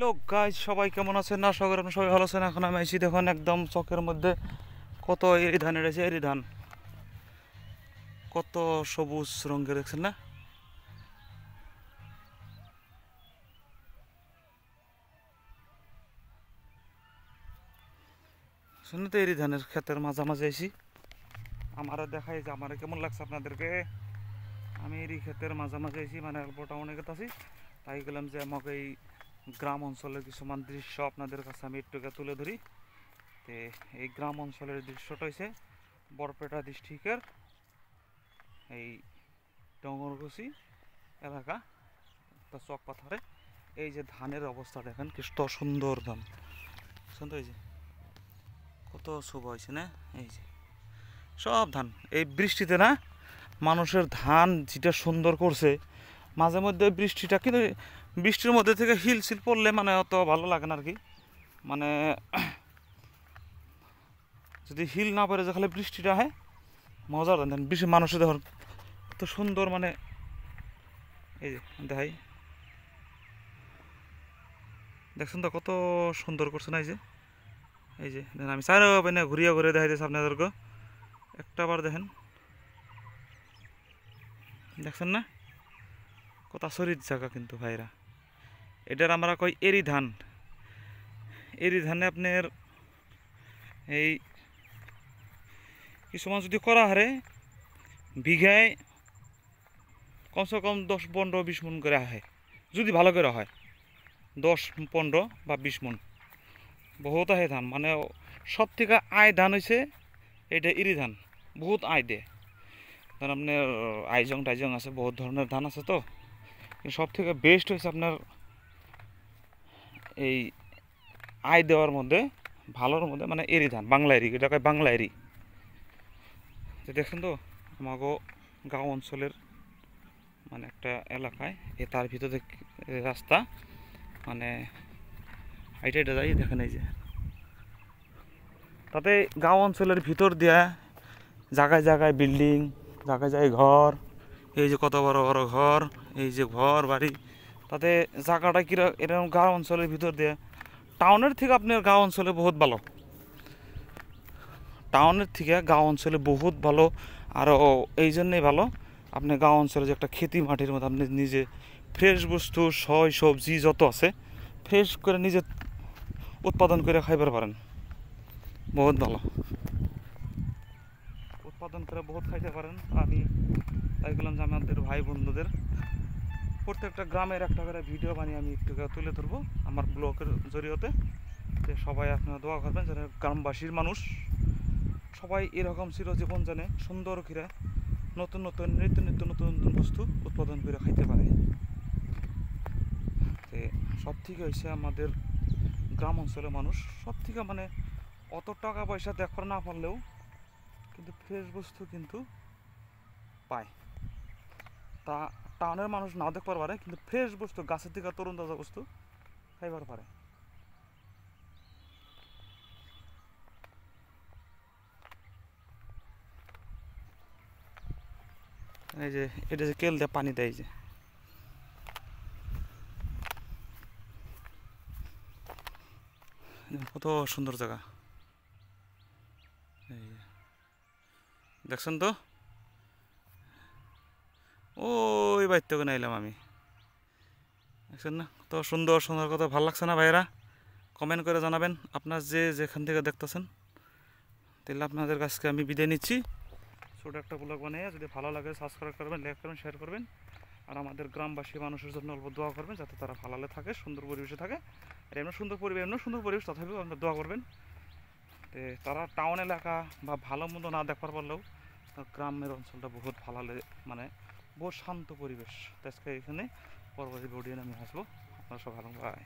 লোক গাইজ সবাই কেমন আছেন? না সবাই আপনার সবাই ভালো আছেন। এখন আমি আইছি দেখুন একদম চকের মধ্যে কত এরি ধান এসেছে। এরি ধান কত সবুজ রঙের দেখছেন না? শুনে তো এরি ধানের ক্ষেতের মাঝামাঝি আইছি। আমারও দেখাই যে আমার কেমন লাগছে আপনাদেরকে। আমি এরি ক্ষেতের মাঝামাঝি আইছি, মানে অল্প টাউনে আছি। তাই গেলাম যে আমাকে এই গ্রাম অঞ্চলের কিছুমান দৃশ্য আপনাদের কাছে আমি একটুকে তুলে ধরি। তো এই গ্রাম অঞ্চলের দৃশ্যটা হয়েছে বরপেটা ডিস্ট্রিক্টের এই ডঙ্গরকুচি এলাকা, একটা চক পাথরে। এই যে ধানের অবস্থা দেখেন, কত সুন্দর ধান সুন্দর, এই যে কত শোভা হয়েছে না। এই যে সব ধান এই বৃষ্টিতে না, মানুষের ধান যেটা সুন্দর করছে। মাঝে মধ্যে বৃষ্টিটা কিন্তু বৃষ্টির মধ্যে থেকে হিল সিল পড়লে মানে অত ভালো লাগে না আর কি। মানে যদি হিল না পড়ে যে খালি বৃষ্টিটা হয় মজার ধান বেশি মানুষের দেখুন কত সুন্দর, মানে এই যে দেখাই দেখছেন তো কত সুন্দর করছে না। এই যে দেখেন, আমি চারো পাইনা ঘুরিয়ে ঘুরে দেখাইতেছি আপনাদেরকে। একটা বার দেখেন, দেখছেন না কত আচরিত জায়গা কিন্তু ভাইরা। এটার আমরা কই এরি ধান। এরি ধানে আপনার এই কিছুমান যদি করা হারে বিঘায় কমসে কম 10-15-20 মন করে হয়, যদি ভালো করে হয় 10-15 বা 20 মন বহুত আহে ধান। মানে সব থেকে আয় ধান হয়েছে এটা এরি ধান, বহুত আয় দেয়। কারণ আপনার আইজং টাইজং আছে, বহুত ধরনের ধান আছে। তো সব থেকে বেস্ট হয়েছে আপনার এই আয় দেওয়ার মধ্যে ভালোর মধ্যে মানে এরি ধান, বাংলা এরি, এটাকে বাংলা এরি। দেখেন তো আমাগো গাঁও অঞ্চলের মানে একটা এলাকায় তার ভিতরে রাস্তা, মানে এটা এটা যাই দেখেন। এই যে তাতে গাঁও অঞ্চলের ভিতর দিয়া জায়গায় জায়গায় বিল্ডিং, জায়গায় জায়গায় ঘর। এই যে কত বড় বড় ঘর, এই যে ঘর বাড়ি। তাতে জায়গাটা কিরকম এরকম গাঁও অঞ্চলের ভিতর দিয়ে। টাউনের থেকে আপনার গাঁও অঞ্চলে বহুত ভালো, টাউনের থেকে গাঁও অঞ্চলে বহুত ভালো। আরও এই জন্যেই ভালো, আপনি গাঁও অঞ্চলে যে একটা খেতি মাটির মধ্যে আপনি নিজে ফ্রেশ বস্তু সয় সবজি যত আছে ফ্রেশ করে নিজে উৎপাদন করে খাইবার পারেন, বহুত ভালো উৎপাদন করে বহুত খাইতে পারেন। আমি তাই গেলাম যে আমাদের ভাই বন্ধুদের প্রত্যেকটা গ্রামের একটা করে ভিডিও বানিয়ে আমি একটু তুলে ধরবো আমার ব্লগের জরিয়তে। যে সবাই আপনারা দোয়া করবেন যেন গ্রামবাসীর মানুষ সবাই এরকম চিরজীবন জানে সুন্দর করে নতুন নতুন নিত্য নিত্য নতুন নতুন বস্তু উৎপাদন করে খাইতে পারে। তো সব থেকে হয়েছে আমাদের গ্রাম অঞ্চলের মানুষ সব থেকে মানে অত টাকা পয়সা দেখার না পারলেও কিন্তু ফ্রেশ বস্তু কিন্তু পায়। তা টাউনের মানুষ নাও দেখতে পারে কিন্তু ফ্রেশ বস্তু গাছের থেকে তরুণ তাজা বস্তু খাইবার পারে। এই যে এটা যে কেল দিয়ে পানি দেয়, যে কত সুন্দর জায়গা। এই দেখছেন তো ওই বাইর থেকে নাইলাম আমি, দেখছেন না কত সুন্দর সুন্দর, কত ভালো লাগছে না ভাইয়েরা? কমেন্ট করে জানাবেন আপনার যে যেখান থেকে দেখতেছেন। তাহলে আপনাদের কাছকে আমি বিদায় নিচ্ছি। ছোটো একটা ব্লগ বানিয়ে যদি ভালো লাগে সাবস্ক্রাইব করবেন, লাইক করবেন, শেয়ার করবেন। আর আমাদের গ্রামবাসী মানুষের জন্য অল্প দোয়া করবেন যাতে তারা ভালো থাকে, সুন্দর পরিবেশে থাকে। আর এমন সুন্দর পরিবেশ তথাপিও আপনার দোয়া করবেন। তো তারা টাউন এলাকা বা ভালো মন্দ না দেখবার পারলেও গ্রামের অঞ্চলটা বহুত ভালো, মানে বহুত শান্ত পরিবেশ। তো আজকে এখানে পরবর্তী ভিডিও আমি আসবো। আপনারা সব ভালো, বাই।